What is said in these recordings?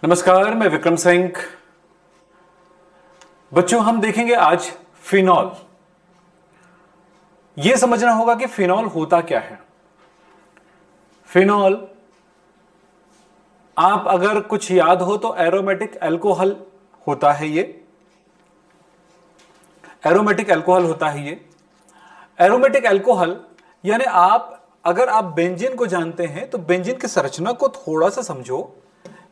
नमस्कार, मैं विक्रम सिंह। बच्चों, हम देखेंगे आज फिनॉल। यह समझना होगा कि फिनॉल होता क्या है। फिनॉल, आप अगर कुछ याद हो तो एरोमेटिक अल्कोहल होता है। ये एरोमेटिक अल्कोहल होता है। ये एरोमेटिक अल्कोहल यानी अगर आप बेंजीन को जानते हैं तो बेंजीन की संरचना को थोड़ा सा समझो।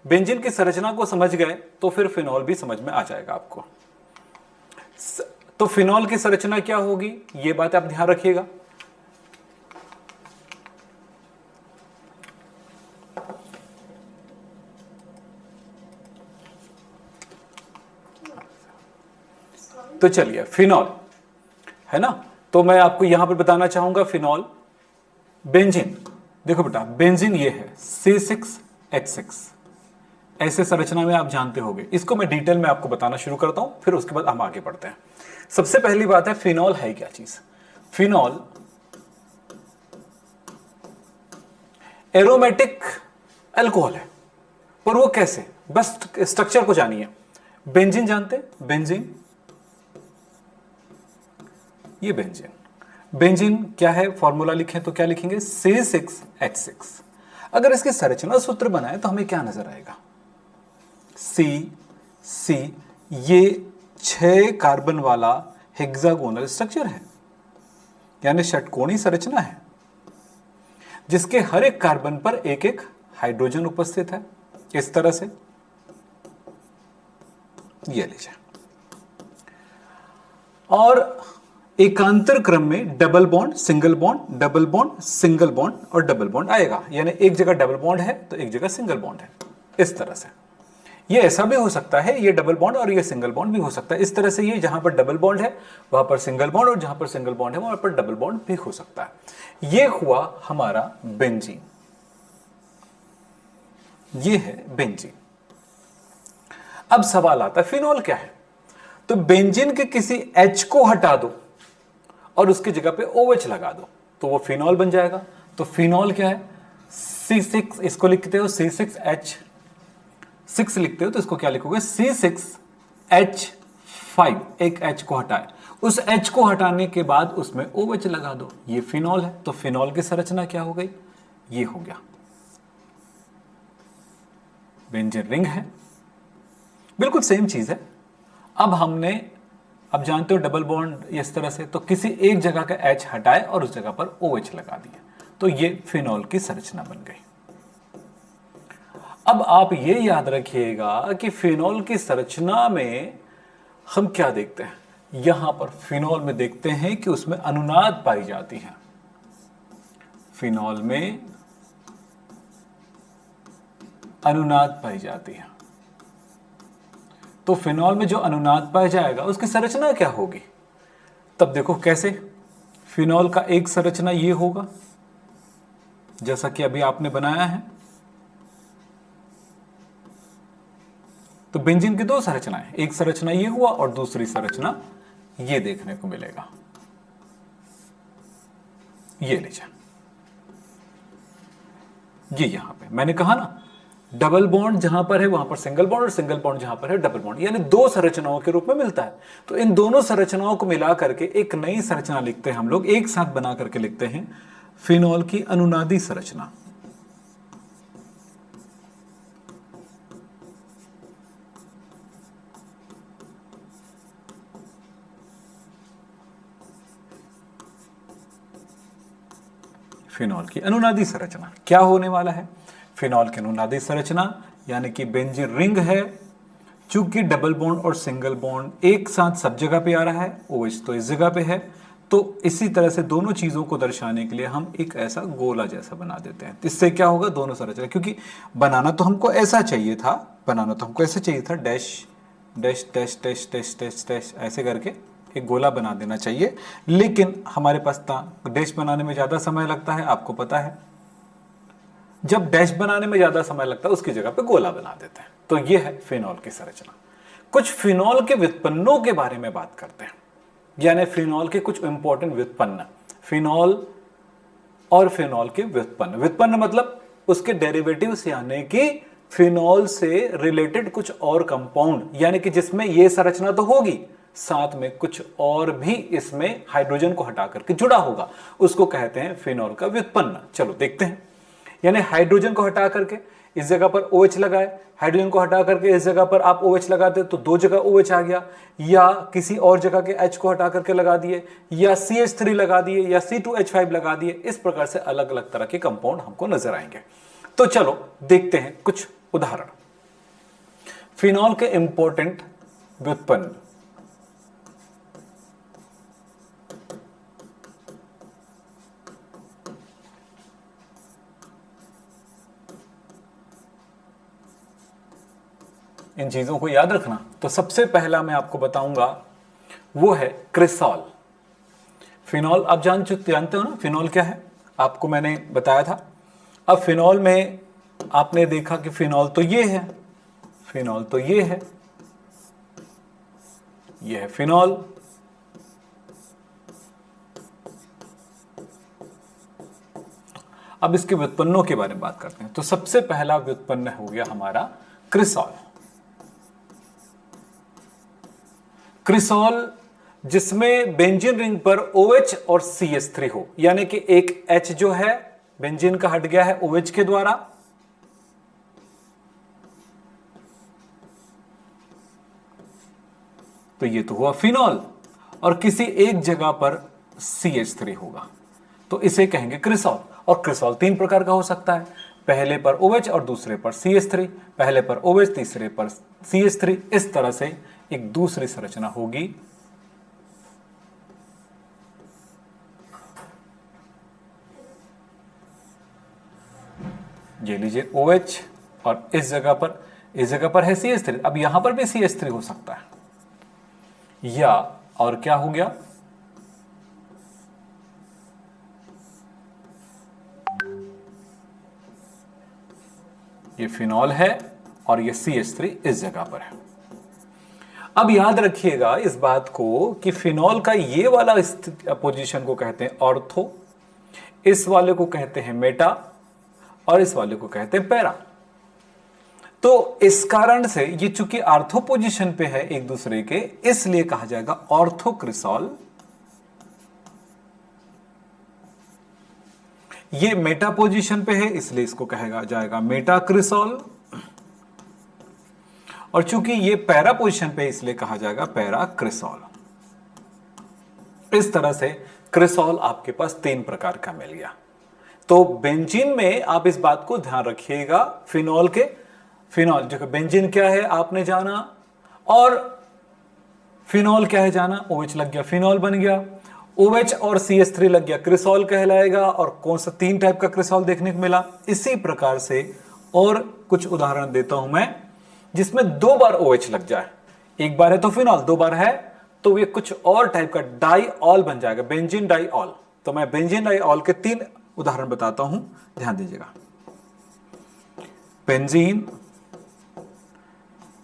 बेंजीन की संरचना को समझ गए तो फिर फिनॉल भी समझ में आ जाएगा आपको। तो फिनॉल की संरचना क्या होगी, यह बात आप ध्यान रखिएगा। तो चलिए, फिनॉल है ना, तो मैं आपको यहां पर बताना चाहूंगा फिनॉल। बेंजीन, देखो बेटा, बेंजीन ये है C6H6। ऐसे संरचना में आप जानते होंगे। इसको मैं डिटेल में आपको बताना शुरू करता हूं, फिर उसके बाद हम आगे बढ़ते हैं। सबसे पहली बात है, फिनॉल है क्या चीज। फिनॉल एरोमेटिक अल्कोहल है, पर वो कैसे, बस स्ट्रक्चर को जानिए। बेंजीन जानते हैं, बेंजीन, ये बेंजीन। बेंजीन क्या है, फॉर्मूला लिखें तो क्या लिखेंगे, C6H6। अगर इसके संरचना सूत्र बनाए तो हमें क्या नजर आएगा, C ये 6 कार्बन वाला हेक्सागोनल स्ट्रक्चर है, यानी षटकोणीय संरचना है, जिसके हर एक कार्बन पर एक एक हाइड्रोजन उपस्थित है। इस तरह से ये लीजिए, और एकांतर क्रम में double bond, single bond, double bond, single bond और डबल बॉन्ड आएगा। यानी एक जगह डबल बॉन्ड है तो एक जगह सिंगल बॉन्ड है। इस तरह से ये ऐसा भी हो सकता है, ये डबल बॉन्ड और ये सिंगल बॉन्ड भी हो सकता है। इस तरह से ये जहां पर डबल बॉन्ड है वहां पर सिंगल बॉन्ड, और जहां पर सिंगल बॉन्ड है वहां पर डबल बॉन्ड भी हो सकता है। ये हुआ हमारा बेंजीन, ये है बेंजीन। अब सवाल आता है फिनॉल क्या है। तो बेंजीन के किसी H को हटा दो और उसकी जगह पे OH लगा दो तो वो फिनॉल बन जाएगा। तो फिनॉल क्या है, C6, इसको लिखते हो C6H6 लिखते हो तो इसको क्या लिखोगे, C6H5। एक H को हटाए, उस H को हटाने के बाद उसमें OH लगा दो, ये फिनॉल है। तो फिनॉल की संरचना क्या हो गई, ये हो गया। बेंजीन रिंग है, बिल्कुल सेम चीज है। अब जानते हो डबल बॉन्ड इस तरह से, तो किसी एक जगह का H हटाए और उस जगह पर OH लगा दिया तो ये फिनॉल की संरचना बन गई। अब आप ये याद रखिएगा कि फिनॉल की संरचना में हम क्या देखते हैं, यहां पर फिनॉल में देखते हैं कि उसमें अनुनाद पाई जाती है। फिनॉल में अनुनाद पाई जाती है। तो फिनॉल में जो अनुनाद पाया जाएगा उसकी संरचना क्या होगी, तब देखो कैसे। फिनॉल का एक संरचना ये होगा जैसा कि अभी आपने बनाया है। तो बेंजीन की 2 संरचनाएं, एक संरचना ये हुआ और दूसरी संरचना ये देखने को मिलेगा। ये लीजिए, ये यहां पे मैंने कहा ना, डबल बॉन्ड जहां पर है वहां पर सिंगल बॉन्ड, और सिंगल बॉन्ड जहां पर है डबल बॉन्ड, यानी 2 संरचनाओं के रूप में मिलता है। तो इन दोनों संरचनाओं को मिला करके एक नई संरचना लिखते हैं हम लोग, एक साथ बना करके लिखते हैं फिनॉल की अनुनादी संरचना। फिनॉल की अनुनादी संरचना क्या होने वाला है, फिनॉल की अनुनादी संरचना यानी कि बेंजीन रिंग है। चूंकि डबल बॉन्ड और सिंगल बॉन्ड एक साथ सब जगह पे आ रहा है, OH तो इस जगह पे है, तो इसी तरह से दोनों चीजों को दर्शाने के लिए हम एक ऐसा गोला जैसा बना देते हैं। इससे क्या होगा, दोनों संरचना, क्योंकि बनाना तो हमको ऐसा चाहिए था, dash dash dash dash dash dash dash ऐसे करके एक गोला बना देना चाहिए, लेकिन हमारे पास डैश बनाने में ज्यादा समय लगता है, आपको पता है। जब डैश बनाने में ज्यादा समय लगता है उसकी जगह पे गोला बना देते हैं। तो यह है फिनॉल की संरचना। कुछ फिनॉल के व्युत्पन्नों के बारे में बात करते हैं, यानी फिनॉल के कुछ इंपॉर्टेंट व्युत्पन्न। फिनॉल और फिनॉल के व्युत्पन्न, व्युत्पन्न मतलब उसके डेरिवेटिव्स यानी कि फिनॉल से रिलेटेड कुछ और कंपाउंड, यानी कि जिसमें ये संरचना तो होगी, साथ में कुछ और भी इसमें हाइड्रोजन को हटा करके जुड़ा होगा, उसको कहते हैं फिनॉल का व्युत्पन्न। चलो देखते हैं। यानी हाइड्रोजन को हटा करके इस जगह पर OH लगाए, हाइड्रोजन को हटा करके इस जगह पर आप OH लगाते तो दो जगह OH आ गया, या किसी और जगह के H को हटा करके लगा दिए, या CH3 लगा दिए, या C2H5 लगा दिए। इस प्रकार से अलग अलग तरह के कंपाउंड हमको नजर आएंगे। तो चलो देखते हैं कुछ उदाहरण। फिनॉल के इंपॉर्टेंट व्युत्पन्न। इन चीजों को याद रखना। तो सबसे पहला मैं आपको बताऊंगा वो है क्रिसॉल। फिनॉल आप जानते हो ना फिनॉल क्या है, आपको मैंने बताया था। अब फिनॉल में आपने देखा कि फिनॉल तो ये है, फिनॉल तो ये है फिनॉल। अब इसके व्युत्पन्नों के बारे में बात करते हैं। तो सबसे पहला व्युत्पन्न हो गया हमारा क्रिसॉल। क्रिसॉल जिसमें बेंजीन रिंग पर OH और CH3 हो, यानी कि एक H जो है बेंजीन का हट गया है OH के द्वारा, तो ये तो हुआ फिनॉल, और किसी एक जगह पर CH3 होगा, तो इसे कहेंगे क्रिसॉल। और क्रिसॉल 3 प्रकार का हो सकता है, पहले पर OH और दूसरे पर CH3, पहले पर OH तीसरे पर CH3। इस तरह से एक दूसरी संरचना होगी। ये लीजिए OH, और इस जगह पर है CH3। अब यहां पर भी CH3 हो सकता है, या और क्या हो गया, ये फिनॉल है और ये CH3 इस जगह पर है। अब याद रखिएगा इस बात को कि फिनॉल का ये वाला पोजीशन को कहते हैं ऑर्थो, इस वाले को कहते हैं मेटा, और इस वाले को कहते हैं पैरा। तो इस कारण से ये चूंकि आर्थो पोजीशन पे है एक दूसरे के, इसलिए कहा जाएगा ऑर्थो क्रिसॉल। ये मेटा पोजीशन पे है, इसलिए इसको कहेगा जाएगा मेटा क्रिसॉल। और चूंकि ये पैरा पोजीशन पे, इसलिए कहा जाएगा पैरा क्रिसॉल। इस तरह से क्रिसॉल आपके पास 3 प्रकार का मिल गया। तो बेंजीन में आप इस बात को ध्यान रखिएगा, फिनॉल जो बेंजीन क्या है आपने जाना, और फिनॉल क्या है जाना, OH लग गया फिनॉल बन गया, OH और CH3 लग गया क्रिसॉल कहलाएगा। और कौन सा 3 टाइप का क्रिसॉल देखने को मिला। इसी प्रकार से और कुछ उदाहरण देता हूं मैं, जिसमें 2 बार OH लग जाए। एक बार है तो फिनॉल, 2 बार है तो ये कुछ और टाइप का डाइऑल बन जाएगा, बेंजीन डाइऑल। तो मैं बेंजीन डाइऑल के 3 उदाहरण बताता हूं, ध्यान दीजिएगा। बेंजीन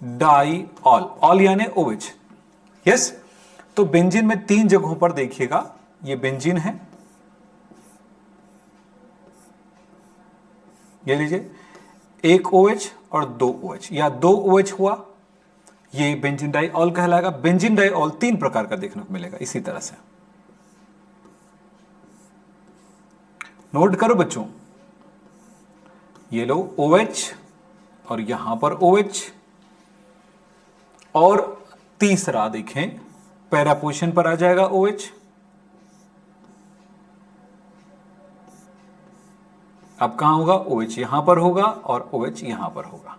डाइऑल, ऑल यानी OH, यस। तो बेंजीन में 3 जगहों पर देखिएगा, ये बेंजीन है, ये लीजिए, एक OH और 2 OH, या 2 OH हुआ, ये बेंजीन डाइऑल कहलाएगा। बेंजीन डाइऑल 3 प्रकार का देखने को मिलेगा इसी तरह से। नोट करो बच्चों, ये लो OH और यहां पर OH, और तीसरा देखें पैरा पोजीशन पर आ जाएगा OH। अब कहां होगा, OH यहां पर होगा और OH यहां पर होगा।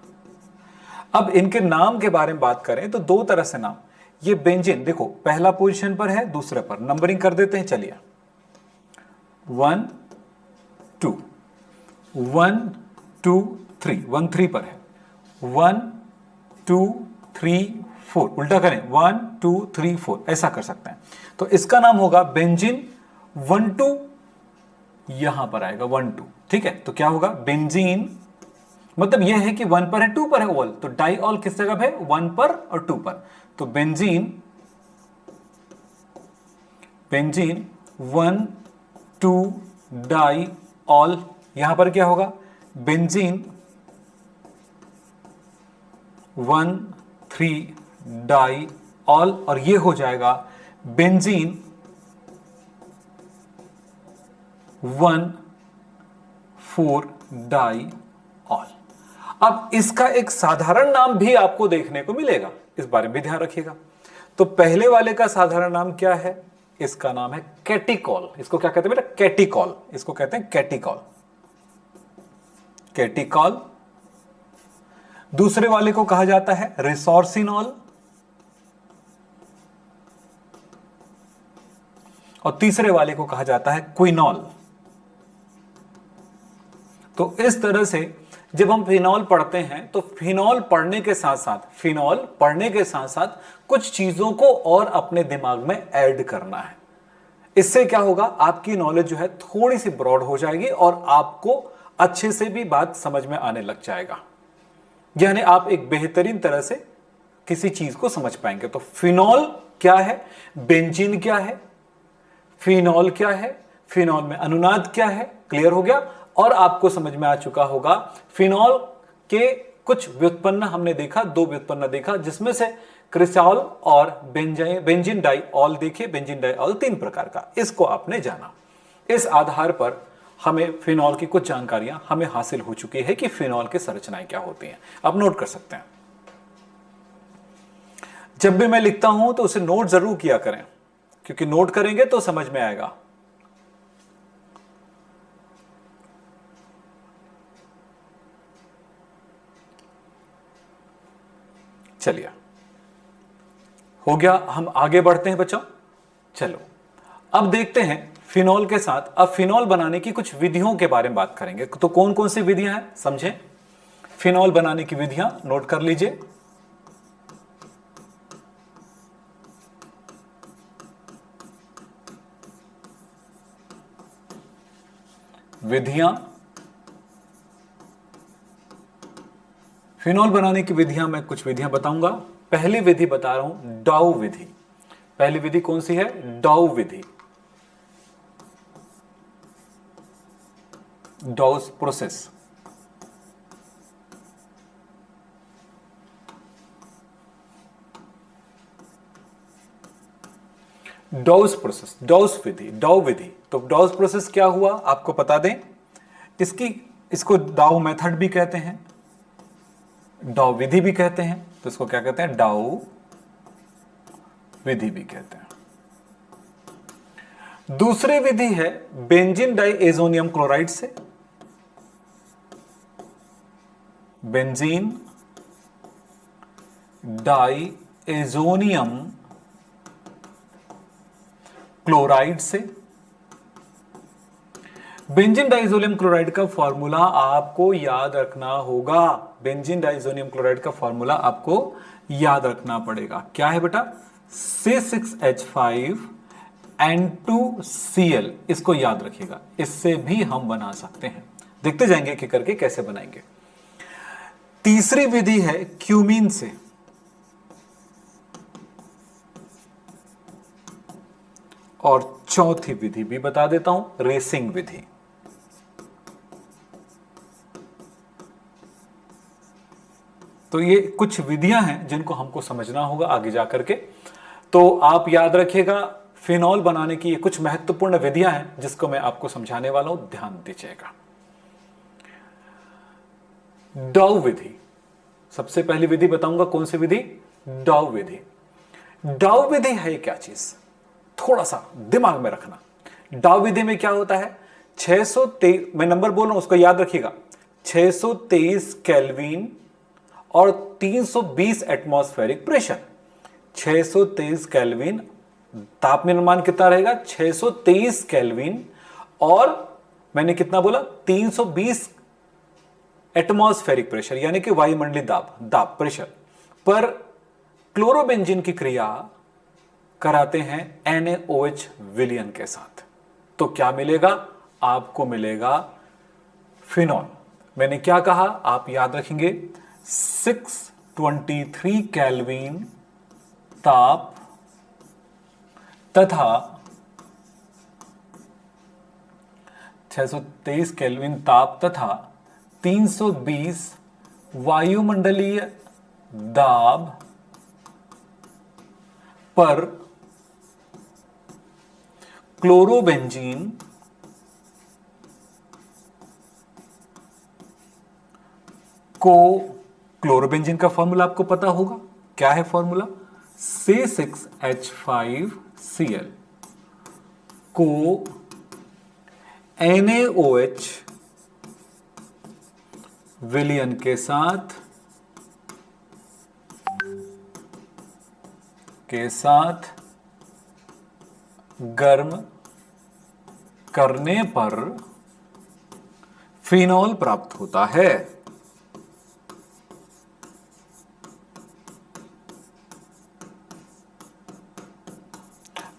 अब इनके नाम के बारे में बात करें तो 2 तरह से नाम। ये बेंजीन देखो पहला पोजीशन पर है, दूसरे पर नंबरिंग कर देते हैं, चलिए 1 2 1 2 3, 1 3 पर है, 1 2 3 4, उल्टा करें 1 2 3 4, ऐसा कर सकते हैं। तो इसका नाम होगा बेंजीन 1 2, यहां पर आएगा 1 2, ठीक है। तो क्या होगा, बेंजीन, मतलब यह है कि 1 पर है 2 पर है ऑल, तो डाइऑल किस जगह है, 1 पर और 2 पर। तो बेंजीन 1 2 डाइऑल, यहां पर क्या होगा, बेंजीन 1,3 डाई ऑल, और ये हो जाएगा बेंजीन 1,4 डाई ऑल। अब इसका एक साधारण नाम भी आपको देखने को मिलेगा, इस बारे में भी ध्यान रखिएगा। तो पहले वाले का साधारण नाम क्या है? इसका नाम है कैटिकॉल। इसको क्या कहते हैं बेटा? कैटिकॉल। इसको कहते हैं कैटिकॉल, कैटिकॉल। दूसरे वाले को कहा जाता है रिसोर्सिनॉल, और तीसरे वाले को कहा जाता है क्विनॉल। तो इस तरह से जब हम फिनॉल पढ़ते हैं तो फिनॉल पढ़ने के साथ साथ कुछ चीजों को और अपने दिमाग में ऐड करना है। इससे क्या होगा, आपकी नॉलेज जो है थोड़ी सी ब्रॉड हो जाएगी और आपको अच्छे से भी बात समझ में आने लग जाएगा, यानी आप एक बेहतरीन तरह से किसी चीज को समझ पाएंगे। तो फिनॉल क्या है, बेंजीन क्या है, फिनॉल क्या है, फिनॉल में अनुनाद क्या है, क्लियर हो गया। और आपको समझ में आ चुका होगा फिनॉल के कुछ व्युत्पन्न हमने देखा, 2 व्युत्पन्न देखा, जिसमें से क्रिसॉल और बेंजीन डाइऑल देखिए। बेंजीन डाइऑल 3 प्रकार का, इसको आपने जाना। इस आधार पर हमें फिनॉल की कुछ जानकारियां हमें हासिल हो चुकी है कि फिनॉल की संरचनाएं क्या होती हैं। आप नोट कर सकते हैं। जब भी मैं लिखता हूं तो उसे नोट जरूर किया करें, क्योंकि नोट करेंगे तो समझ में आएगा। चलिए, हो गया। हम आगे बढ़ते हैं बच्चों। चलो अब देखते हैं फिनॉल के साथ, अब फिनॉल बनाने की कुछ विधियों के बारे में बात करेंगे। तो कौन कौन सी विधियां हैं समझें। फिनॉल बनाने की विधियां नोट कर लीजिए। विधियां, फिनॉल बनाने की विधियां, मैं कुछ विधियां बताऊंगा। पहली विधि बता रहा हूं, डाउ विधि। पहली विधि कौन सी है? डाउ विधि, डाउस प्रोसेस। डाउस प्रोसेस, डाउस विधि, डाउ विधि। तो डाउस प्रोसेस क्या हुआ आपको बता दें। इसको डाउ मेथड भी कहते हैं, डाउ विधि भी कहते हैं। तो इसको क्या कहते हैं? डाउ विधि भी कहते हैं। दूसरी विधि है बेंजीन डाइएजोनियम क्लोराइड से, बेंजीन डाइएजोनियम क्लोराइड से। बेंजीन डाइएजोनियम क्लोराइड का फॉर्मूला आपको याद रखना होगा। बेंजीन डाइएजोनियम क्लोराइड का फॉर्मूला आपको याद रखना पड़ेगा। क्या है बेटा? C6H5N2Cl। इसको याद रखिएगा, इससे भी हम बना सकते हैं। देखते जाएंगे कि करके कैसे बनाएंगे। तीसरी विधि है क्यूमीन से, और चौथी विधि भी बता देता हूं, रेसिंग विधि। तो ये कुछ विधियां हैं जिनको हमको समझना होगा आगे जाकर के। तो आप याद रखिएगा, फिनॉल बनाने की ये कुछ महत्वपूर्ण विधियां हैं जिसको मैं आपको समझाने वाला हूं, ध्यान दीजिएगा। डाउ विधि, सबसे पहली विधि बताऊंगा। कौन सी विधि? डाउ विधि। डाउ विधि है क्या चीज, थोड़ा सा दिमाग में रखना। डाउ विधि में क्या होता है? 623, मैं नंबर बोल रहा हूं उसको याद रखिएगा, 623 केल्विन और 320 एटमॉस्फेरिक प्रेशर। 623 केल्विन, तापमान कितना रहेगा? 623 केल्विन, और मैंने कितना बोला? 320 एटमॉस्फेरिक प्रेशर, यानी कि वायुमंडलीय दाब प्रेशर पर क्लोरोबेंजीन की क्रिया कराते हैं NaOH विलयन के साथ। तो क्या मिलेगा? आपको मिलेगा फिनॉल। मैंने क्या कहा आप याद रखेंगे, 623 केल्विन ताप तथा 623 केल्विन ताप तथा 320 वायुमंडलीय दाब पर क्लोरोबेंजीन को, क्लोरोबेंजीन का फॉर्मूला आपको पता होगा, क्या है फॉर्मूला? C6H5Cl को NaOH विलयन के साथ गर्म करने पर फिनॉल प्राप्त होता है।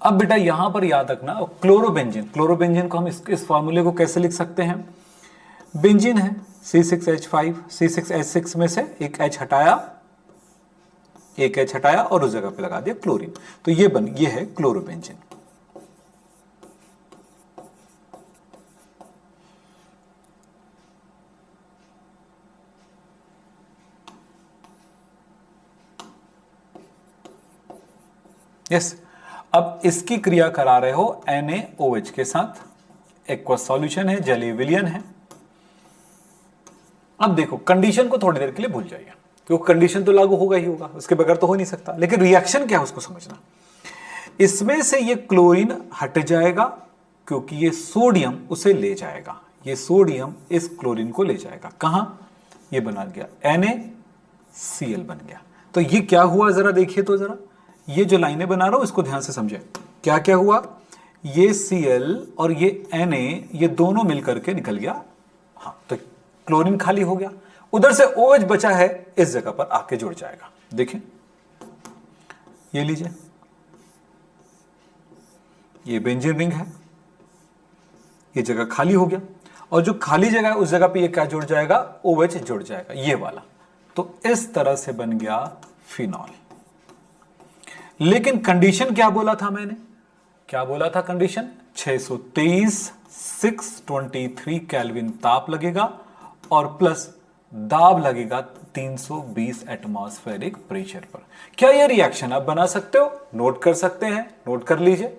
अब बेटा यहां पर याद रखना, क्लोरोबेंजीन को हम इस फॉर्मूले को कैसे लिख सकते हैं? बेंजीन है C6H5, C6H6 में से एक H हटाया और उस जगह पे लगा दिया क्लोरीन, तो ये है क्लोरोबेंजीन। यस, अब इसकी क्रिया करा रहे हो NaOH के साथ, एक्वस सॉल्यूशन है, जलीय विलयन है। अब देखो कंडीशन को थोड़ी देर के लिए भूल जाइए, क्योंकि कंडीशन तो लागू होगा ही होगा, उसके बगैर तो हो नहीं सकता, लेकिन रिएक्शन क्या है उसको समझना। इसमें से ये क्लोरीन हट जाएगा क्योंकि ये सोडियम उसे ले जाएगा, ये सोडियम इस क्लोरीन को ले जाएगा, कहां? ये बना गया NaCl बन गया। तो ये क्या हुआ जरा देखिए तो, जरा ये जो लाइनें बना रहा हूं इसको ध्यान से समझे, क्या क्या हुआ? ये Cl और ये Na ये दोनों मिलकर के निकल गया, हाँ, तो क्लोरीन खाली हो गया, उधर से OH बचा है, इस जगह पर आके जुड़ जाएगा। देखें, ये लीजिए, ये बेंजीन रिंग है, ये जगह खाली हो गया, और जो खाली जगह है उस जगह पे ये क्या जुड़ जाएगा? OH जुड़ जाएगा, ये वाला। तो इस तरह से बन गया फिनॉल। लेकिन कंडीशन क्या बोला था मैंने? क्या बोला था कंडीशन? 623 623 केल्विन ताप लगेगा और प्लस दाब लगेगा 320 एटमॉस्फेरिक प्रेशर पर। क्या यह रिएक्शन आप बना सकते हो? नोट कर सकते हैं, नोट कर लीजिए।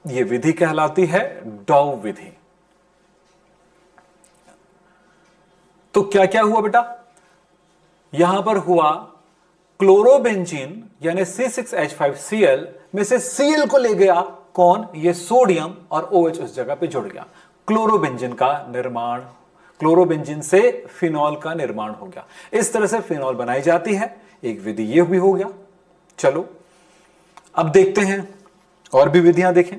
यह विधि कहलाती है डॉव विधि। तो क्या क्या हुआ बेटा? यहां पर हुआ क्लोरोबेंजीन यानी C6H5Cl में से Cl को ले गया कौन? ये सोडियम, और OH उस जगह पे जुड़ गया। क्लोरोबेंजीन का निर्माण, क्लोरोबेंजीन से फिनॉल का निर्माण हो गया। इस तरह से फिनॉल बनाई जाती है। एक विधि ये भी हो गया। चलो अब देखते हैं और भी विधियां देखें।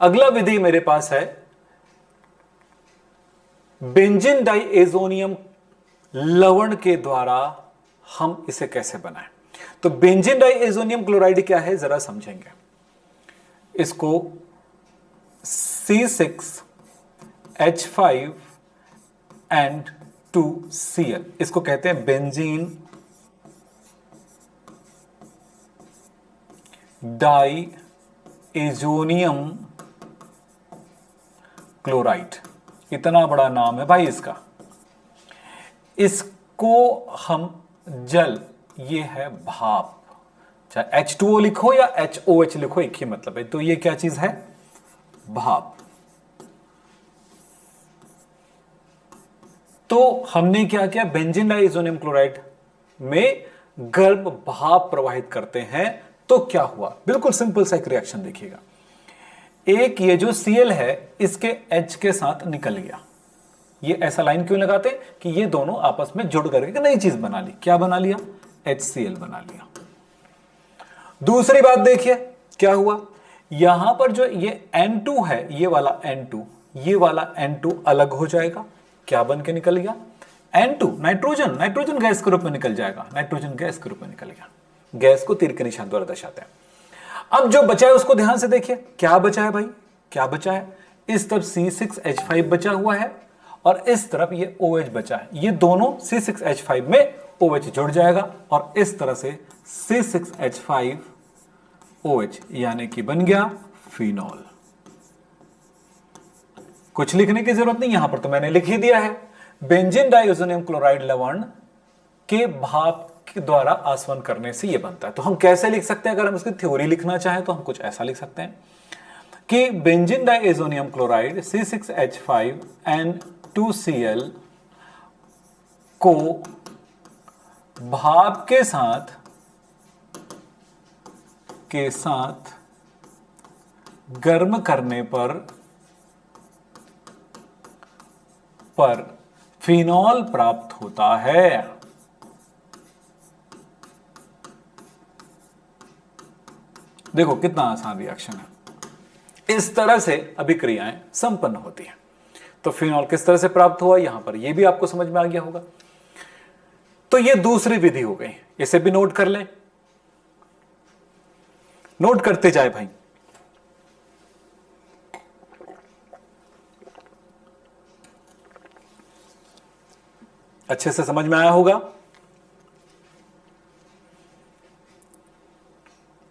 अगला विधि मेरे पास है बेंजीन डाइएजोनियम लवण के द्वारा हम इसे कैसे बनाएं। तो बेंजीन डाइएजोनियम क्लोराइड क्या है जरा समझेंगे। इसको C6H5N2Cl इसको कहते हैं बेंजीन डाइएजोनियम क्लोराइड। इतना बड़ा नाम है भाई इसका। इसको हम जल, ये है भाप, चाहे H2O लिखो या HOH लिखो एक ही मतलब है। तो ये क्या चीज है? भाप। तो हमने क्या किया? बेंजीन डाइएजोनियम क्लोराइड में गर्म भाप प्रवाहित करते हैं तो क्या हुआ? बिल्कुल सिंपल सा एक रिएक्शन देखिएगा। एक ये जो Cl है इसके H के साथ निकल गया। ये ऐसा लाइन क्यों लगाते हैं कि ये दोनों आपस में जुड़ करके नई चीज बना ली। क्या बना लिया? HCl बना लिया। दूसरी बात देखिए क्या हुआ। यहां पर जो ये N2 है, ये वाला N2, ये वाला N2 अलग हो जाएगा। क्या बन के निकल गया? N2 नाइट्रोजन गैस के रूप में निकल जाएगा। नाइट्रोजन गैस के रूप में निकल गया। गैस को तीर के निशान द्वारा दर्शाते हैं। अब जो बचा है उसको ध्यान से देखिए। क्या बचा है भाई? क्या बचा है? इस तरफ C6H5 बचा हुआ है और इस तरफ ये OH बचा है। ये दोनों C6H5 में OH जुड़ जाएगा और इस तरह से C6H5OH यानी कि बन गया फिनॉल। कुछ लिखने की जरूरत नहीं, यहां पर तो मैंने लिख ही दिया है। बेंजीन डाइओजोनियम क्लोराइड लवण के भाप के द्वारा आसवन करने से यह बनता है। तो हम कैसे लिख सकते हैं? अगर हम इसकी थ्योरी लिखना चाहें तो हम कुछ ऐसा लिख सकते हैं कि बेंजीन डाइओजोनियम क्लोराइड C6H5N2Cl को भाप के साथ गर्म करने पर फिनॉल प्राप्त होता है। देखो कितना आसान रिएक्शन है। इस तरह से अभिक्रियाएं संपन्न होती हैं। तो फिनॉल किस तरह से प्राप्त हुआ, यहां पर यह भी आपको समझ में आ गया होगा। तो यह दूसरी विधि हो गई, इसे भी नोट कर लें। नोट करते जाए भाई। अच्छे से समझ में आया होगा।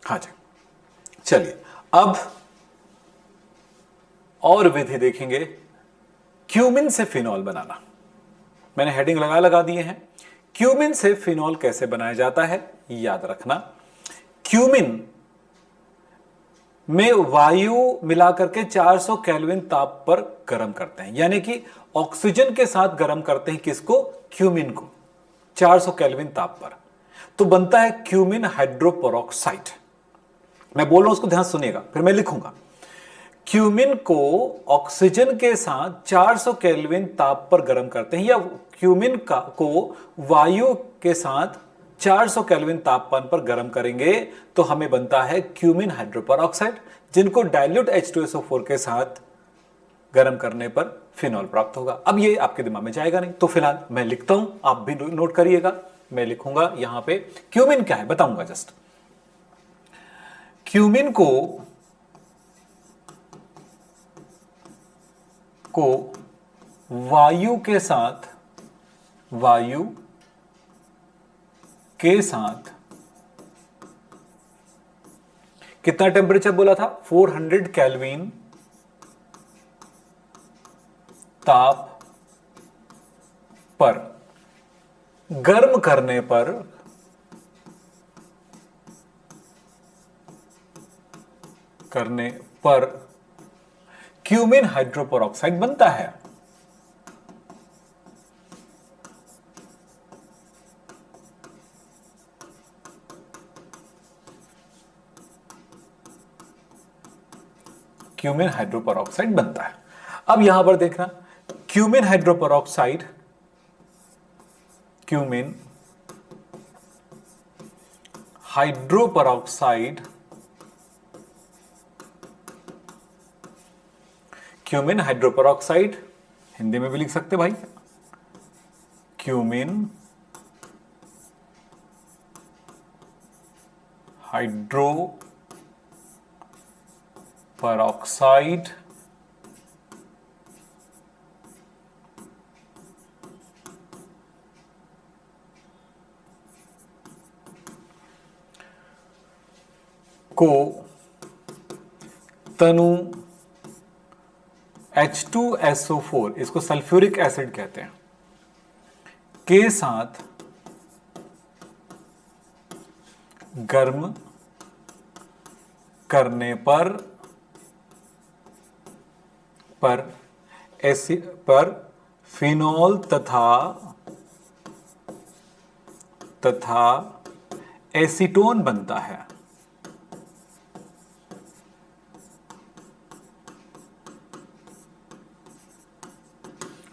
हाँ जी, चलिए अब और विधि देखेंगे, क्यूमिन से फिनॉल बनाना। मैंने हेडिंग लगा दिए हैं। क्यूमिन से फिनॉल कैसे बनाया जाता है याद रखना। क्यूमिन में वायु मिलाकर के 400 केल्विन ताप पर गर्म करते हैं, यानी कि ऑक्सीजन के साथ गर्म करते हैं किसको? क्यूमिन को 400 केल्विन ताप पर। तो बनता है क्यूमिन हाइड्रोपेरोक्साइड। मैं बोल रहा हूं उसको ध्यान सुनिएगा, फिर मैं लिखूंगा। क्यूमिन को ऑक्सीजन के साथ 400 केल्विन ताप पर गर्म करते हैं, या क्यूमिन को वायु के साथ 400 केल्विन तापमान पर गर्म करेंगे तो हमें बनता है क्यूमिन हाइड्रोपेरोक्साइड, जिनको डाइल्यूट H2SO4 के साथ गर्म करने पर फिनॉल प्राप्त होगा। अब ये आपके दिमाग में जाएगा नहीं, तो फिलहाल मैं लिखता हूं, आप भी नोट करिएगा। मैं लिखूंगा यहां पे क्यूमिन क्या है बताऊंगा जस्ट। क्यूमिन को वायु के साथ कितना टेम्परेचर बोला था? 400 केल्विन ताप पर गर्म करने पर क्यूमिन हाइड्रोपेरोक्साइड बनता है। क्यूमिन हाइड्रोपेरोक्साइड बनता है। अब यहां पर देखना, cumin hydroperoxide cumin hydroperoxide Hindi में भी लिख सकते भाई, क्यूमिन हाइड्रोपेरोक्साइड को तनु H2SO4, इसको सल्फ्यूरिक एसिड कहते हैं, के साथ गर्म करने पर फिनॉल तथा एसीटोन बनता है।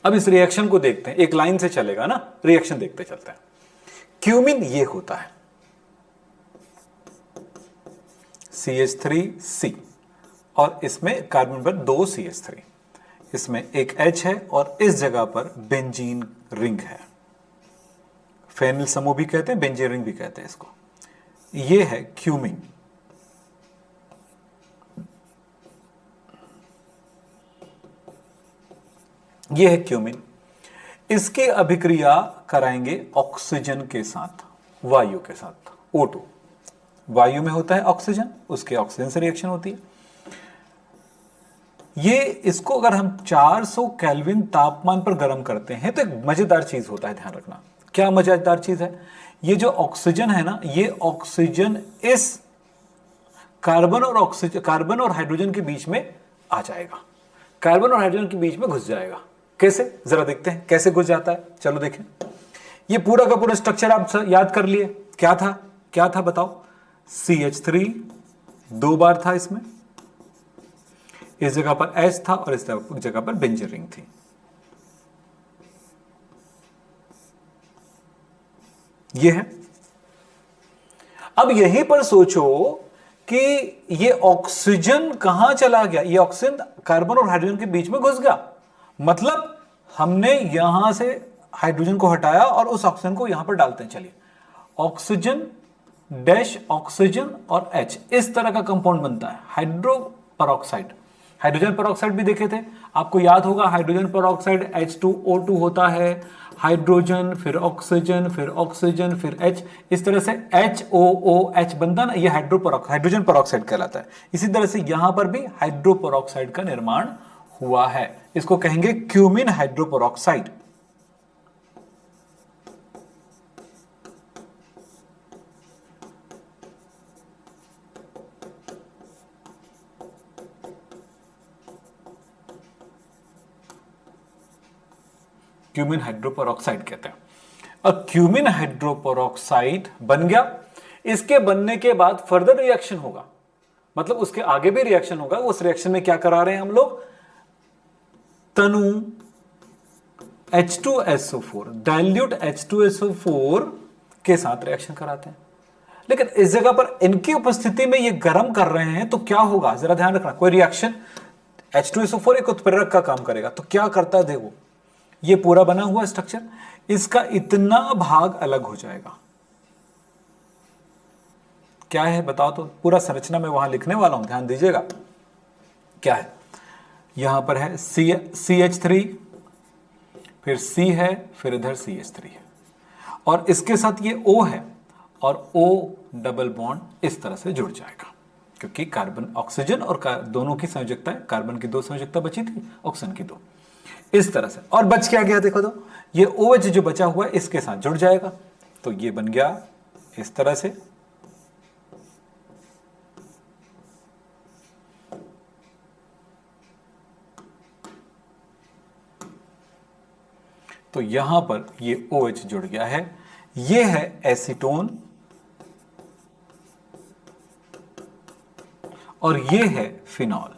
अब इस रिएक्शन को देखते हैं, एक लाइन से चलेगा ना, रिएक्शन देखते चलते हैं। क्यूमिन ये होता है CH3C, और इसमें कार्बन पर 2 CH3, इसमें एक H है और इस जगह पर बेंजीन रिंग है। फेनिल समूह भी कहते हैं, बेंजीन रिंग भी कहते हैं इसको। ये है क्यूमिन। ये है क्यूमिन। इसकी अभिक्रिया कराएंगे ऑक्सीजन के साथ, वायु के साथ, O2। वायु में होता है ऑक्सीजन, उसके ऑक्सीजन से रिएक्शन होती है। ये इसको अगर हम 400 केल्विन तापमान पर गर्म करते हैं तो एक मजेदार चीज होता है, ध्यान रखना। क्या मजेदार चीज है? ये जो ऑक्सीजन है ना, ये ऑक्सीजन इस कार्बन और हाइड्रोजन के बीच में आ जाएगा, कार्बन और हाइड्रोजन के बीच में घुस जाएगा। कैसे? जरा देखते हैं कैसे घुस जाता है। चलो देखें। ये पूरा का पूरा स्ट्रक्चर आप याद कर लिए। क्या था बताओ? CH3 2 बार था इसमें, इस जगह पर H था और इस जगह पर बेंजीन रिंग थी। ये है। अब यहीं पर सोचो कि ये ऑक्सीजन कहां चला गया? ये ऑक्सीजन कार्बन और हाइड्रोजन के बीच में घुस गया। मतलब हमने यहां से हाइड्रोजन को हटाया और उस ऑक्सीजन को यहां पर डालते हैं। चलिए, ऑक्सीजन डैश ऑक्सीजन और H, इस तरह का कंपाउंड बनता है हाइड्रोपेरोक्साइड। हाइड्रोजन पेरोक्साइड भी देखे थे, आपको याद होगा। हाइड्रोजन पेरोक्साइड H2O2 होता है, हाइड्रोजन फिर ऑक्सीजन फिर ऑक्सीजन फिर H, इस तरह से HOOH बनता ना, ये हाइड्रोजन पेरोक्साइड कहलाता है। इसी तरह से यहां पर भी हाइड्रोपेरोक्साइड का निर्माण हुआ है, इसको कहेंगे क्यूमिन हाइड्रोपेरोक्साइड। क्यूमिन हाइड्रोपेरोक्साइड कहते हैं। और क्यूमिन हाइड्रोपेरोक्साइड बन गया। इसके बनने के बाद फर्दर रिएक्शन होगा, मतलब उसके आगे भी रिएक्शन होगा। उस रिएक्शन में क्या करा रहे हैं हम लोग? तनु H2SO4, डाइल्यूट H2SO4 के साथ रिएक्शन कराते हैं। लेकिन इस जगह पर इनकी उपस्थिति में ये गर्म कर रहे हैं, तो क्या होगा जरा ध्यान रखना। कोई रिएक्शन, H2SO4 एक उत्प्रेरक का काम करेगा, तो क्या करता है देखो, ये पूरा बना हुआ स्ट्रक्चर, इसका इतना भाग अलग हो जाएगा। क्या है बताओ तो? पूरा संरचना में वहां लिखने वाला हूं, ध्यान दीजिएगा। क्या है? यहां पर है CH3, फिर C है, फिर इधर CH3 है, और इसके साथ ये O है, और O डबल बॉन्ड इस तरह से जुड़ जाएगा, क्योंकि कार्बन ऑक्सीजन और दोनों की संयोजकता है। कार्बन की 2 संयोजकता बची थी, ऑक्सीजन की 2, इस तरह से। और बच क्या गया देखो तो, ये OH जो बचा हुआ है इसके साथ जुड़ जाएगा, तो ये बन गया इस तरह से। तो यहां पर ये OH जुड़ गया है, ये है एसीटोन और ये है फिनॉल।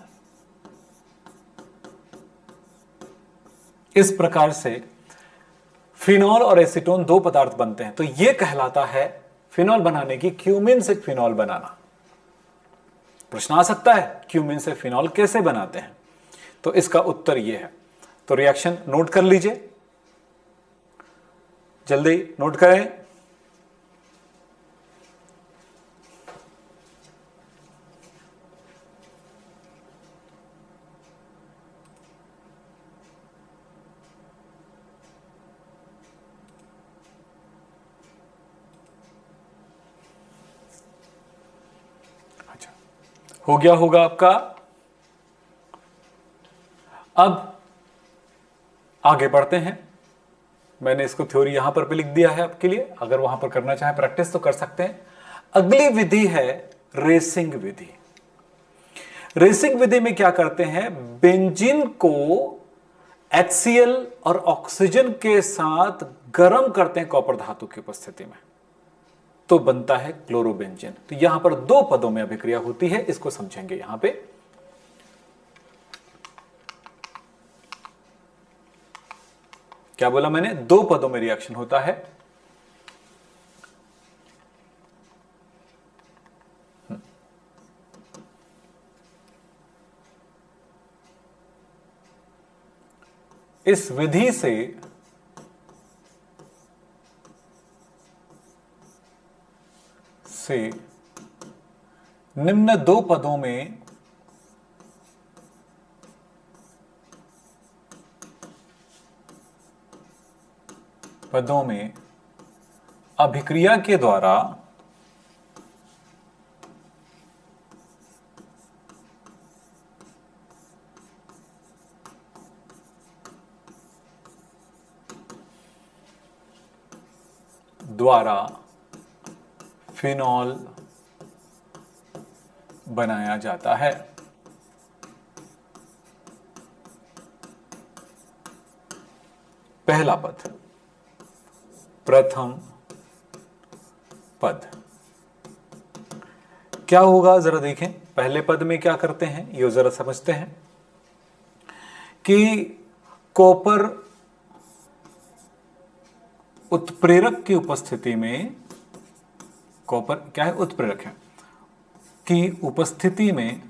इस प्रकार से फिनॉल और एसीटोन 2 पदार्थ बनते हैं। तो यह कहलाता है फिनॉल बनाने की क्यूमिन से फिनॉल बनाना। प्रश्न आ सकता है क्यूमिन से फिनॉल कैसे बनाते हैं, तो इसका उत्तर यह है। तो रिएक्शन नोट कर लीजिए, जल्दी नोट करें। अच्छा, हो गया होगा आपका। अब आगे बढ़ते हैं। मैंने इसको थ्योरी यहां पर भी लिख दिया है आपके लिए, अगर वहां पर करना चाहे प्रैक्टिस तो कर सकते हैं। अगली विधि है रेसिंग विधि। रेसिंग विधि में क्या करते हैं, बेंजीन को HCl और ऑक्सीजन के साथ गर्म करते हैं कॉपर धातु की उपस्थिति में, तो बनता है क्लोरोबेंजीन। तो यहां पर 2 पदों में अभिक्रिया होती है, इसको समझेंगे यहां पे। क्या बोला मैंने? 2 पदों में रिएक्शन होता है। इस विधि से निम्न 2 पदों में अभिक्रिया के द्वारा द्वारा फिनॉल बनाया जाता है। पहला पद, प्रथम पद क्या होगा जरा देखें। पहले पद में क्या करते हैं ये जरा समझते हैं कि कॉपर उत्प्रेरक की उपस्थिति में, कॉपर क्या है, उत्प्रेरक है, की उपस्थिति में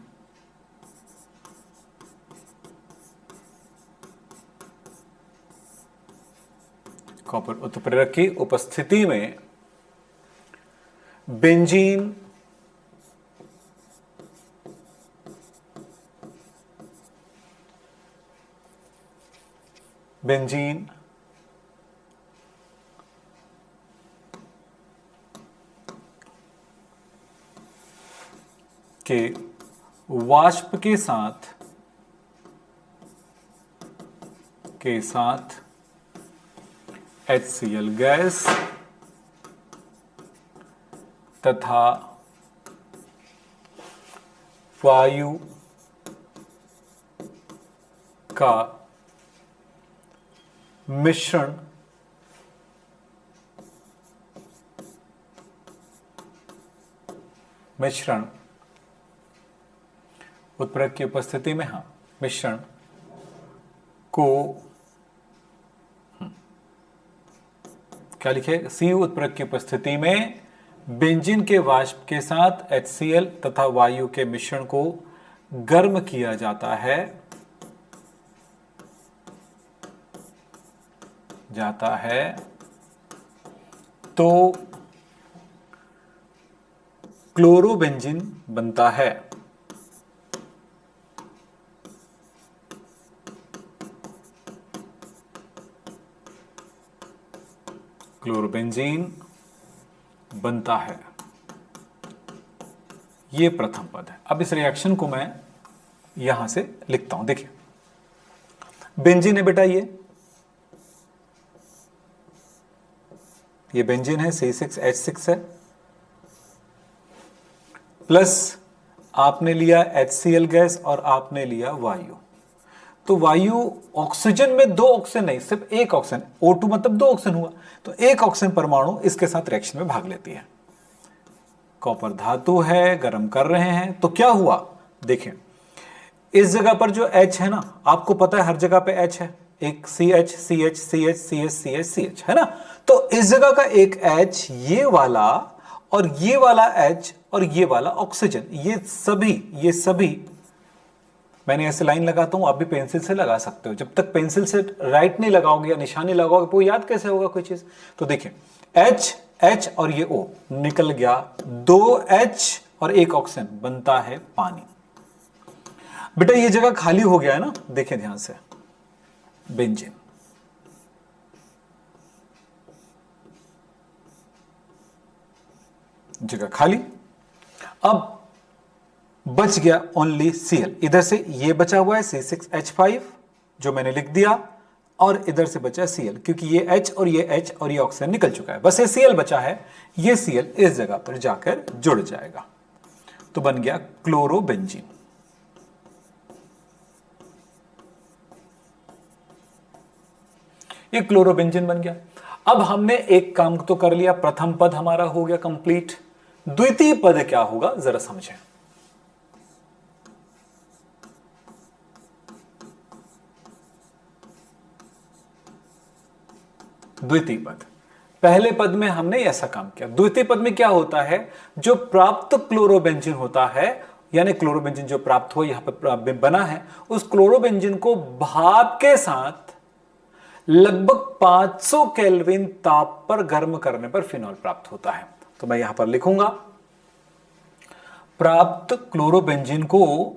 कॉपर उत्प्रेरक की उपस्थिति में बेंजीन के वाष्प के साथ HCl गैस तथा वायु का मिश्रण उत्प्रेरक की उपस्थिति में, हाँ, मिश्रण को क्या लिखे, सी उत्प्रेरक की उपस्थिति में बेंजीन के वाष्प के साथ HCl तथा वायु के मिश्रण को गर्म किया जाता है तो क्लोरोबेंजीन बनता है। क्लोरोबेंजीन बनता है, ये प्रथम पद है। अब इस रिएक्शन को मैं यहां से लिखता हूं, देखिए बेंजीन है बेटा, ये बेंजीन है, C6H6 है, प्लस आपने लिया HCl गैस और आपने लिया वायु। तो वायु, ऑक्सीजन में दो ऑक्सीजन नहीं, सिर्फ एक ऑक्सीजन, O2 मतलब दो ऑक्सीजन हुआ, तो एक ऑक्सीजन परमाणु इसके साथ रिएक्शन में भाग लेती है। कॉपर धातु है, गर्म कर रहे हैं, तो क्या हुआ देखें, इस जगह पर जो H है ना, आपको पता है हर जगह पे H है, एक CH CH CH CH CH CH है ना, तो इस जगह का एक H, ये वाला और ये वाला H और ये वाला ऑक्सीजन, ये सभी मैंने ऐसे लाइन लगाता हूं, आप भी पेंसिल से लगा सकते हो। जब तक पेंसिल से राइट नहीं लगाओगे या निशानी लगाओगे तो याद कैसे होगा कोई चीज। तो देखिए H और ये O निकल गया, दो H और एक ऑक्सीजन बनता है पानी। बेटा ये जगह खाली हो गया है ना, देखें ध्यान से, बेंजीन, जगह खाली। अब बच गया ओनली Cl, इधर से ये बचा हुआ है C6H5 जो मैंने लिख दिया, और इधर से बचा Cl, क्योंकि ये H और ये ऑक्सीजन निकल चुका है, बस ये Cl बचा है। ये Cl इस जगह पर जाकर जुड़ जाएगा, तो बन गया क्लोरोबेंजीन। ये क्लोरोबेंजीन बन गया। अब हमने एक काम तो कर लिया, प्रथम पद हमारा हो गया कंप्लीट। द्वितीय पद क्या होगा जरा समझें। द्वितीय पद, पहले पद में हमने ऐसा काम किया, द्वितीय पद में क्या होता है, जो प्राप्त क्लोरोबेंजीन होता है, यानी क्लोरोबेंजीन जो प्राप्त हुआ यहां पर बना है, उस क्लोरोबेंजीन को भाप के साथ लगभग 500 केल्विन ताप पर गर्म करने पर फिनॉल प्राप्त होता है। तो मैं यहां पर लिखूंगा, प्राप्त क्लोरोबेंजीन को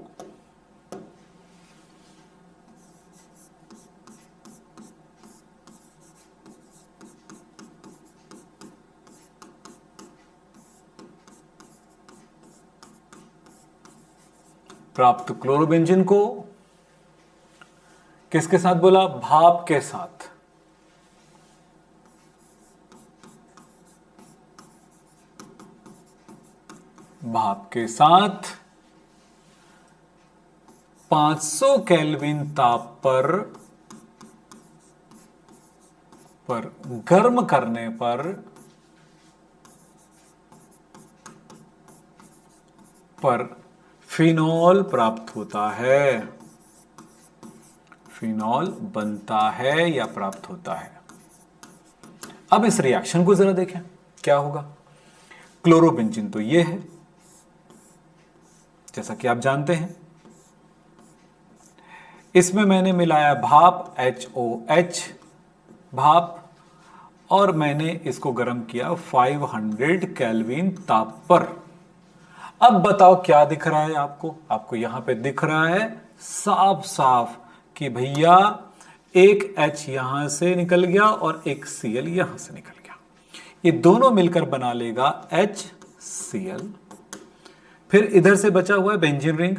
किसके साथ बोला, भाप के साथ, भाप के साथ 500 केल्विन ताप पर गर्म करने पर फिनॉल प्राप्त होता है, फिनॉल बनता है या प्राप्त होता है। अब इस रिएक्शन को जरा देखें क्या होगा। क्लोरोबेंजीन तो ये है जैसा कि आप जानते हैं, इसमें मैंने मिलाया भाप HOH भाप, और मैंने इसको गर्म किया 500 केल्विन ताप पर। अब बताओ क्या दिख रहा है आपको? आपको यहां पे दिख रहा है साफ साफ कि भैया एक H यहां से निकल गया और एक Cl यहां से निकल गया, ये दोनों मिलकर बना लेगा HCl। फिर इधर से बचा हुआ है बेंजीन रिंग,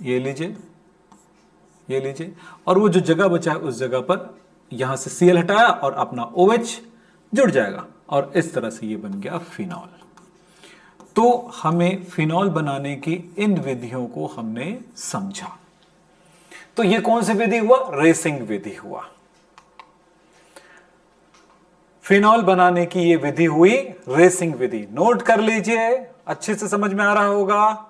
ये लीजिए, ये लीजिए, और वो जो जगह बचा है उस जगह पर यहां से Cl हटाया और अपना OH जुड़ जाएगा, और इस तरह से ये बन गया फिनॉल। तो हमें फिनॉल बनाने की इन विधियों को हमने समझा। तो ये कौन सी विधि हुआ? रेसिंग विधि हुआ। फिनॉल बनाने की ये विधि हुई रेसिंग विधि। नोट कर लीजिए, अच्छे से समझ में आ रहा होगा।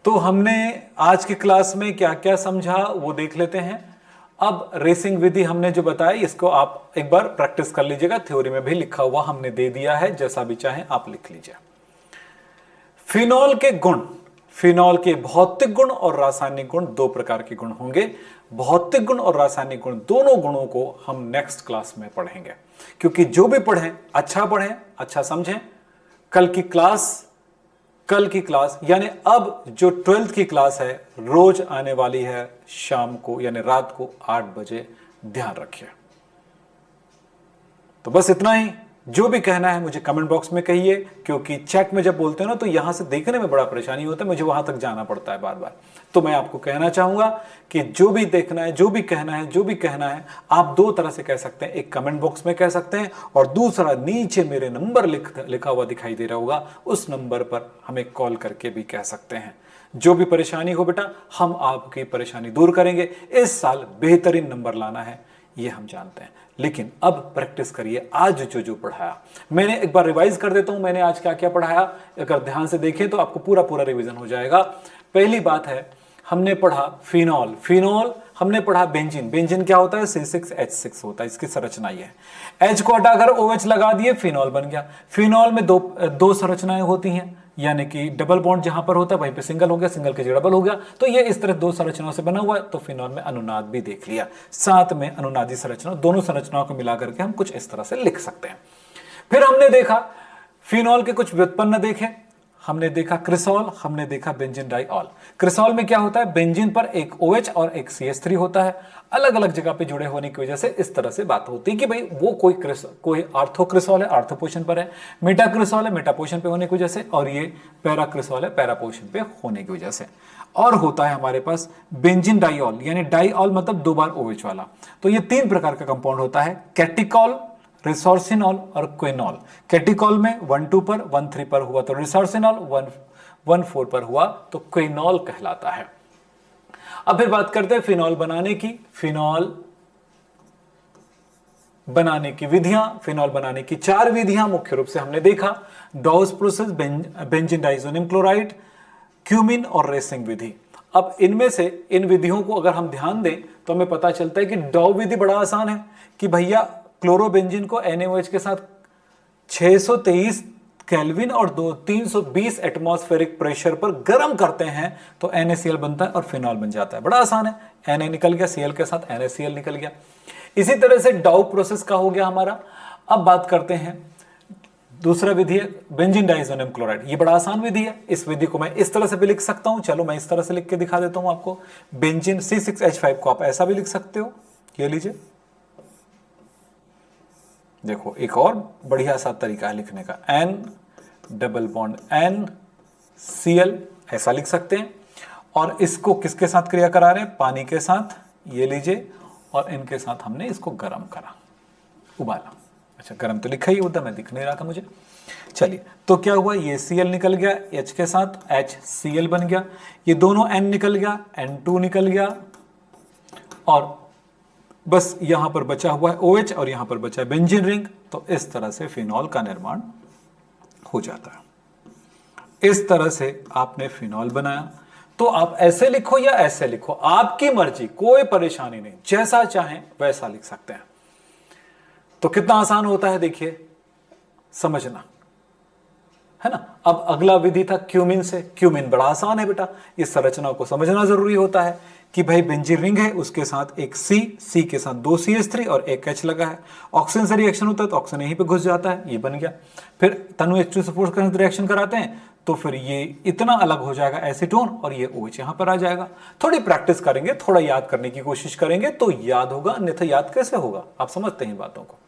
तो हमने आज की क्लास में क्या क्या समझा वो देख लेते हैं। अब रेसिंग विधि हमने जो बताया इसको आप एक बार प्रैक्टिस कर लीजिएगा, थ्योरी में भी लिखा हुआ हमने दे दिया है, जैसा भी चाहें आप लिख लीजिए। फिनॉल के गुण, फिनॉल के भौतिक गुण और रासायनिक गुण, दो प्रकार के गुण होंगे। भौतिक गुण और रासायनिक गुण, दोनों गुणों को हम नेक्स्ट क्लास में पढ़ेंगे, क्योंकि जो भी पढ़ें, अच्छा समझें। कल की क्लास यानी अब जो 12th की क्लास है रोज आने वाली है शाम को, यानी रात को 8 बजे, ध्यान रखिए। तो बस इतना ही। जो भी कहना है मुझे कमेंट बॉक्स में कहिए, क्योंकि चैट में जब बोलते हैं ना तो यहां से देखने में बड़ा परेशानी होता है, मुझे वहां तक जाना पड़ता है बार बार। तो मैं आपको कहना चाहूंगा कि जो भी देखना है, जो भी कहना है आप दो तरह से कह सकते हैं। एक कमेंट बॉक्स में कह सकते हैं, और दूसरा नीचे मेरे नंबर लिखा हुआ दिखाई दे रहा होगा, उस नंबर पर हमें कॉल करके भी कह सकते हैं। जो भी परेशानी हो बेटा, हम आपकी परेशानी दूर करेंगे। इस साल बेहतरीन नंबर लाना है, ये हम जानते हैं, लेकिन अब प्रैक्टिस करिए। आज जो पढ़ाया मैंने, एक बार रिवाइज कर देता हूं मैंने आज क्या क्या पढ़ाया। अगर ध्यान से देखें तो आपको पूरा रिवीजन हो जाएगा। पहली बात है, हमने पढ़ा फिनॉल, हमने पढ़ा बेंजीन क्या होता है? C6H6 होता है, इसकी संरचना ये है। H को हटाकर OH लगा दिए, फिनॉल बन गया। फिनॉल में दो संरचनाएं होती हैं, यानी कि डबल बॉन्ड जहां पर होता है वहीं पे सिंगल हो गया, सिंगल के जगह डबल हो गया। तो ये इस तरह दो संरचनाओं से बना हुआ है। तो फिनॉल में अनुनाद भी देख लिया, साथ में अनुनादी संरचना, दोनों संरचनाओं को मिलाकर के हम कुछ इस तरह से लिख सकते हैं। फिर हमने देखा फिनॉल के कुछ व्युत्पन्न देखे। हमने देखा क्रिसॉल, हमने देखा बेंजीन डाइऑल। क्रिसॉल में क्या होता है? बेंजीन पर एक OH और एक CH3 होता है। अलग अलग जगह पे जुड़े होने की वजह से इस तरह से बात होती है कि भाई वो कोई आर्थो क्रिसॉल है, आर्थो पोजीशन पर है, मेटा क्रिसॉल है, मेटा पोजीशन पे होने की वजह से, और ये पैरा क्रिसॉल है, पैरा पोजीशन पे होने की वजह से। और होता है हमारे पास बेंजीन डाइऑल, यानी डाइऑल मतलब 2 बार OH वाला। तो ये 3 प्रकार का कंपाउंड होता है, कैटिकॉल, रिसोर्सिनॉल और क्विनॉल। कैटिकॉल में 1,2 पर, 1,3 पर हुआ तो रिसोर्सिनॉल, 1,4 पर हुआ तो क्विनॉल कहलाता है। अब फिर बात करते हैं फिनॉल बनाने की। फिनॉल बनाने की विधियां, फिनॉल बनाने की 4 विधियां मुख्य रूप से हमने देखा। Dow's process, benzene diazonium chloride, cumene और रेसिंग विधि। अब इनमें से इन विधियों को अगर हम ध्यान दें तो हमें पता चलता है कि डॉ विधि बड़ा आसान है कि भैया क्लोरोबेंजीन को NaOH के साथ 623 केल्विन और 320 एटमॉस्फेरिक प्रेशर पर गर्म करते हैं तो NaCl बनता है और फिनॉल बन जाता है। बड़ा आसान है, Na निकल गया, Cl के साथ NaCl निकल गया। इसी तरह से डाउ प्रोसेस का हो गया हमारा। अब बात करते हैं दूसरा विधि है बेंजीन डाइज़ोनियम क्लोराइड। ये बड़ा आसान विधि है, इस विधि को मैं इस तरह से भी लिख सकता हूं। चलो मैं इस तरह से लिख के दिखा देता हूं आपको। बेंजीन C6H5 को आप ऐसा भी लिख सकते हो, ये लीजिए। देखो एक और बढ़िया सा तरीका है लिखने का, डबल बॉन्ड NCl, ऐसा लिख सकते हैं। और इसको किसके साथ क्रिया करा रहे हैं? पानी के साथ, ये लीजिए, और इनके साथ हमने इसको गर्म करा, उबाला। अच्छा, गर्म तो लिखा ही होता, मैं दिख नहीं रहा था मुझे। चलिए, तो क्या हुआ, ये Cl निकल गया, H के साथ HCl बन गया, ये दोनों N निकल गया, N2 निकल गया, और बस यहां पर बचा हुआ है OH और यहां पर बचा है बेंजीन रिंग। तो इस तरह से फिनॉल का निर्माण हो जाता है। इस तरह से आपने फिनॉल बनाया। तो आप ऐसे लिखो या ऐसे लिखो, आपकी मर्जी, कोई परेशानी नहीं, जैसा चाहें वैसा लिख सकते हैं। तो कितना आसान होता है देखिए समझना, है ना। अब अगला विधि था क्यूमिन से। क्यूमिन बड़ा आसान है बेटा, इस संरचना को समझना जरूरी होता है कि भाई बेंजीन रिंग है, उसके साथ एक C के साथ 2 CH3 और एक H लगा है। ऑक्सीजन से रिएक्शन होता है तो ऑक्सीजन यहीं पे घुस जाता है, ये बन गया। फिर तनु H2 से फोर्स करंट रिएक्शन कराते हैं तो फिर ये इतना अलग हो जाएगा एसीटोन, और ये OH यहां पर आ जाएगा। थोड़ी प्रैक्टिस करेंगे, थोड़ा याद करने की कोशिश करेंगे तो याद होगा, अन्यथा याद कैसे होगा? आप समझते हैं बातों को।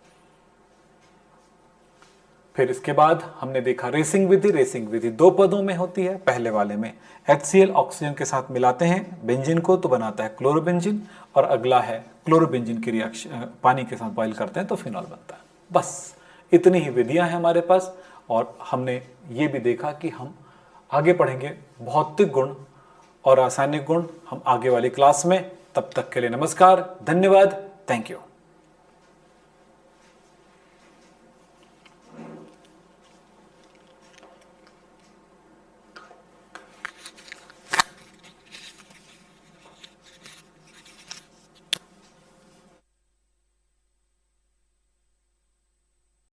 फिर इसके बाद हमने देखा रेसिंग विधि। रेसिंग विधि 2 पदों में होती है। पहले वाले में HCl ऑक्सीजन के साथ मिलाते हैं बेंजीन को तो बनाता है क्लोरोबेंजीन, और अगला है क्लोरोबेंजीन की रिएक्शन पानी के साथ बॉइल करते हैं तो फिनॉल बनता है। बस इतनी ही विधियां हैं हमारे पास। और हमने ये भी देखा कि हम आगे पढ़ेंगे भौतिक गुण और रासायनिक गुण हम आगे वाली क्लास में। तब तक के लिए नमस्कार, धन्यवाद, थैंक यू।